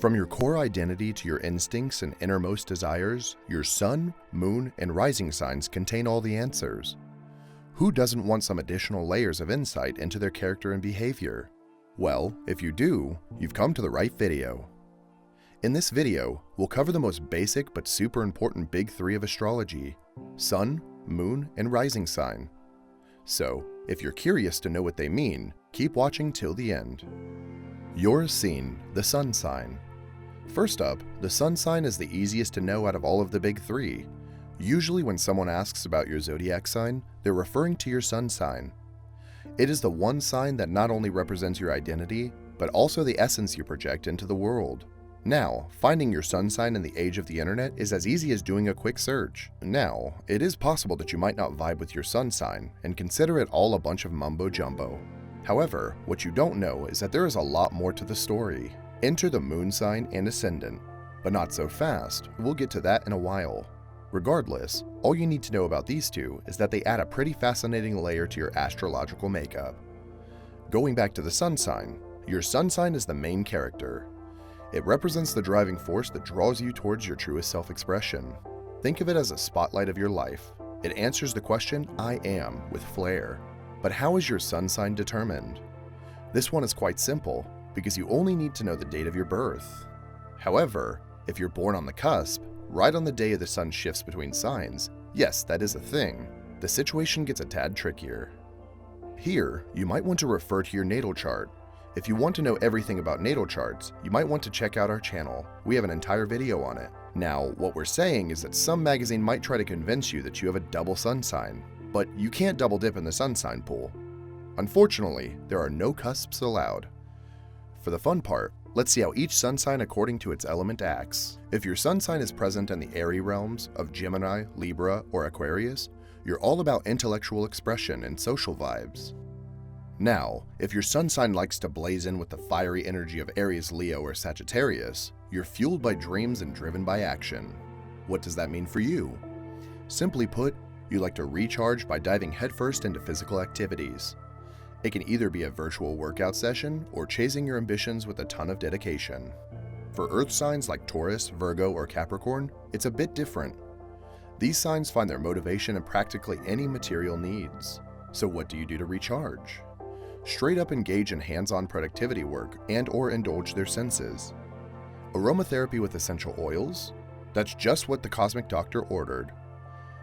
From your core identity to your instincts and innermost desires, your sun, moon, and rising signs contain all the answers. Who doesn't want some additional layers of insight into their character and behavior? Well, if you do, you've come to the right video. In this video, we'll cover the most basic but super important big three of astrology: sun, moon, and rising sign. So, if you're curious to know what they mean, keep watching till the end. Your scene, the sun sign. First up, the sun sign is the easiest to know out of all of the big three. Usually when someone asks about your zodiac sign, they're referring to your sun sign. It is the one sign that not only represents your identity, but also the essence you project into the world. Now, finding your sun sign in the age of the internet is as easy as doing a quick search. Now, it is possible that you might not vibe with your sun sign and consider it all a bunch of mumbo jumbo. However, what you don't know is that there is a lot more to the story. Enter the moon sign and ascendant, but not so fast. We'll get to that in a while. Regardless, all you need to know about these two is that they add a pretty fascinating layer to your astrological makeup. Going back to the sun sign, your sun sign is the main character. It represents the driving force that draws you towards your truest self-expression. Think of it as a spotlight of your life. It answers the question, I am, with flair. But how is your sun sign determined? This one is quite simple, because you only need to know the date of your birth. However, if you're born on the cusp, right on the day the sun shifts between signs, yes, that is a thing, the situation gets a tad trickier. Here, you might want to refer to your natal chart. If you want to know everything about natal charts, you might want to check out our channel. We have an entire video on it. Now, what we're saying is that some magazine might try to convince you that you have a double sun sign, but you can't double dip in the sun sign pool. Unfortunately, there are no cusps allowed. For the fun part, let's see how each sun sign according to its element acts. If your sun sign is present in the airy realms of Gemini, Libra, or Aquarius, you're all about intellectual expression and social vibes. Now, if your sun sign likes to blaze in with the fiery energy of Aries, Leo, or Sagittarius, you're fueled by dreams and driven by action. What does that mean for you? Simply put, you like to recharge by diving headfirst into physical activities. It can either be a virtual workout session or chasing your ambitions with a ton of dedication. For earth signs like Taurus, Virgo, or Capricorn, it's a bit different. These signs find their motivation in practically any material needs. So what do you do to recharge? Straight up engage in hands-on productivity work and/or indulge their senses. Aromatherapy with essential oils? That's just what the cosmic doctor ordered.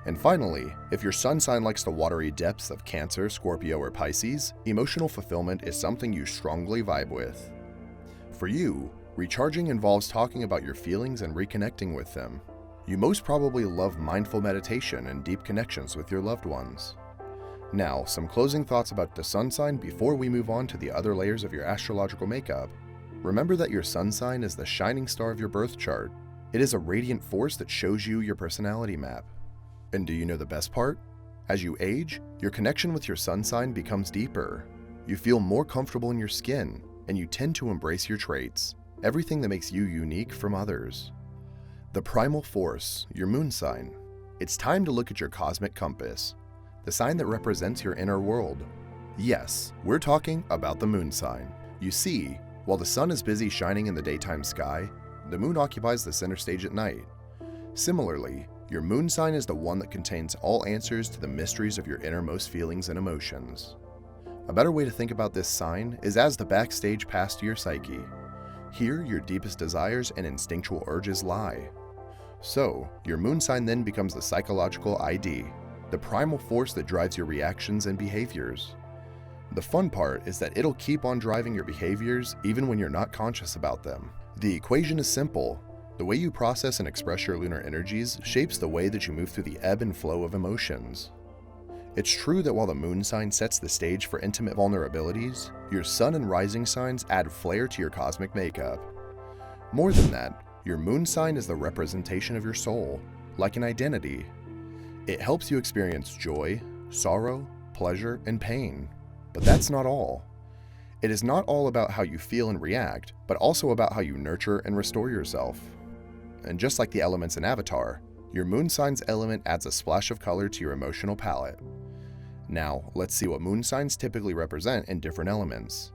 And finally, if your sun sign likes the watery depths of Cancer, Scorpio, or Pisces, emotional fulfillment is something you strongly vibe with. For you, recharging involves talking about your feelings and reconnecting with them. You most probably love mindful meditation and deep connections with your loved ones. Now, some closing thoughts about the sun sign before we move on to the other layers of your astrological makeup. Remember that your sun sign is the shining star of your birth chart. It is a radiant force that shows you your personality map. And do you know the best part? As you age, your connection with your sun sign becomes deeper. You feel more comfortable in your skin, and you tend to embrace your traits, everything that makes you unique from others. The primal force, your moon sign. It's time to look at your cosmic compass, the sign that represents your inner world. Yes, we're talking about the moon sign. You see, while the sun is busy shining in the daytime sky, the moon occupies the center stage at night. Similarly, your moon sign is the one that contains all answers to the mysteries of your innermost feelings and emotions. A better way to think about this sign is as the backstage pass to your psyche. Here, your deepest desires and instinctual urges lie. So, your moon sign then becomes the psychological ID, the primal force that drives your reactions and behaviors. The fun part is that it'll keep on driving your behaviors even when you're not conscious about them. The equation is simple. The way you process and express your lunar energies shapes the way that you move through the ebb and flow of emotions. It's true that while the moon sign sets the stage for intimate vulnerabilities, your sun and rising signs add flair to your cosmic makeup. More than that, your moon sign is the representation of your soul, like an identity. It helps you experience joy, sorrow, pleasure, and pain. But that's not all. It is not all about how you feel and react, but also about how you nurture and restore yourself. And just like the elements in Avatar, your moon sign's element adds a splash of color to your emotional palette. Now, let's see what moon signs typically represent in different elements.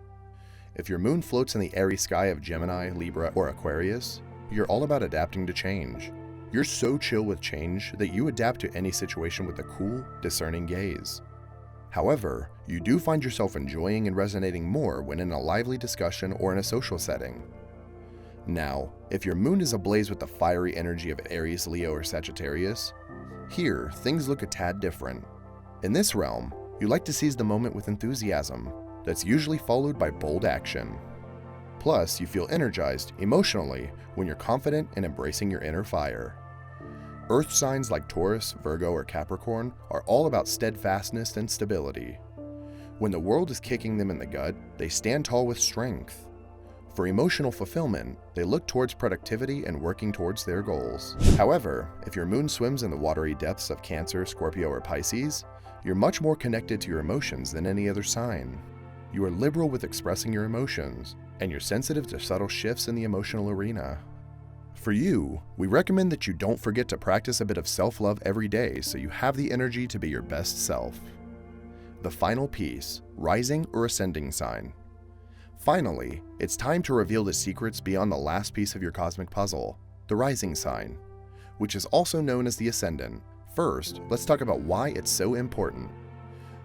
if your moon floats in the airy sky of Gemini, Libra, or Aquarius, you're all about adapting to change. You're so chill with change that you adapt to any situation with a cool, discerning gaze. However, you do find yourself enjoying and resonating more when in a lively discussion or in a social setting. Now, if your moon is ablaze with the fiery energy of Aries, Leo, or Sagittarius, here things look a tad different. In this realm, you like to seize the moment with enthusiasm that's usually followed by bold action. Plus, you feel energized emotionally when you're confident in embracing your inner fire. Earth signs like Taurus, Virgo, or Capricorn are all about steadfastness and stability. When the world is kicking them in the gut, they stand tall with strength. For emotional fulfillment, they look towards productivity and working towards their goals. However, if your moon swims in the watery depths of Cancer, Scorpio, or Pisces, you're much more connected to your emotions than any other sign. You are liberal with expressing your emotions, and you're sensitive to subtle shifts in the emotional arena. For you, we recommend that you don't forget to practice a bit of self-love every day so you have the energy to be your best self. The final piece, rising or ascending sign. Finally, it's time to reveal the secrets beyond the last piece of your cosmic puzzle, the rising sign, which is also known as the ascendant. First, let's talk about why it's so important.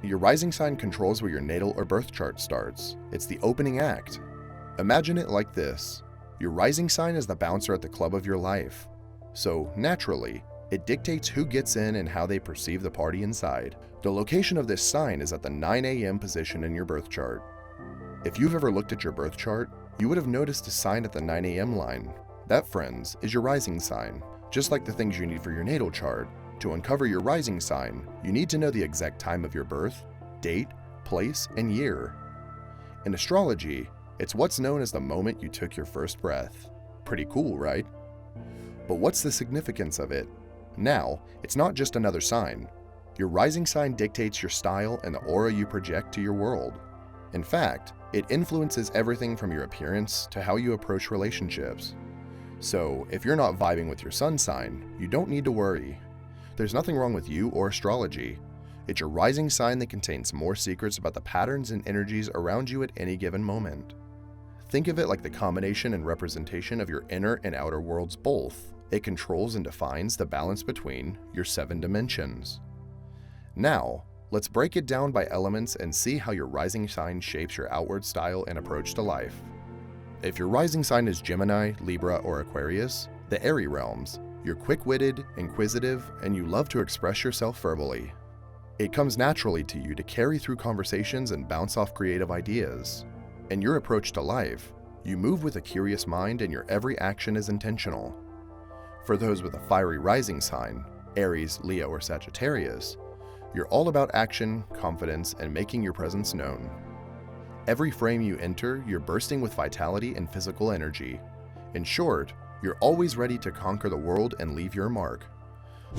Your rising sign controls where your natal or birth chart starts. It's the opening act. Imagine it like this. Your rising sign is the bouncer at the club of your life. So, naturally, it dictates who gets in and how they perceive the party inside. The location of this sign is at the 9 a.m. position in your birth chart. If you've ever looked at your birth chart, you would have noticed a sign at the 9 a.m. line. That, friends, is your rising sign. Just like the things you need for your natal chart, to uncover your rising sign, you need to know the exact time of your birth, date, place, and year. In astrology, it's what's known as the moment you took your first breath. Pretty cool, right? But what's the significance of it? Now, it's not just another sign. Your rising sign dictates your style and the aura you project to your world. In fact, it influences everything from your appearance to how you approach relationships. So, if you're not vibing with your sun sign, you don't need to worry. There's nothing wrong with you or astrology. It's your rising sign that contains more secrets about the patterns and energies around you at any given moment. Think of it like the combination and representation of your inner and outer worlds both. It controls and defines the balance between your 7 dimensions. Now, let's break it down by elements and see how your rising sign shapes your outward style and approach to life. If your rising sign is Gemini, Libra, or Aquarius, the airy realms, you're quick-witted, inquisitive, and you love to express yourself verbally. It comes naturally to you to carry through conversations and bounce off creative ideas. In your approach to life, you move with a curious mind and your every action is intentional. For those with a fiery rising sign, Aries, Leo, or Sagittarius, you're all about action, confidence, and making your presence known. Every frame you enter, you're bursting with vitality and physical energy. In short, you're always ready to conquer the world and leave your mark.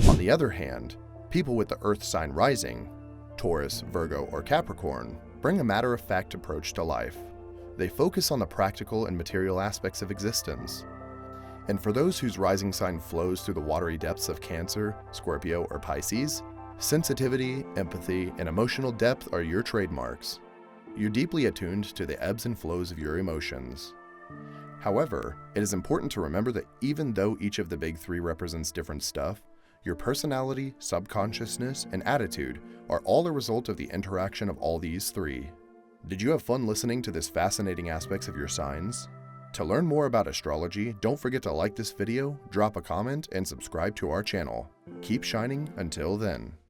On the other hand, people with the earth sign rising, Taurus, Virgo, or Capricorn, bring a matter-of-fact approach to life. They focus on the practical and material aspects of existence. And for those whose rising sign flows through the watery depths of Cancer, Scorpio, or Pisces, sensitivity, empathy, and emotional depth are your trademarks. You're deeply attuned to the ebbs and flows of your emotions. However, it is important to remember that even though each of the big three represents different stuff, your personality, subconsciousness, and attitude are all a result of the interaction of all these three. Did you have fun listening to this fascinating aspects of your signs? To learn more about astrology, don't forget to like this video, drop a comment, and subscribe to our channel. Keep shining until then.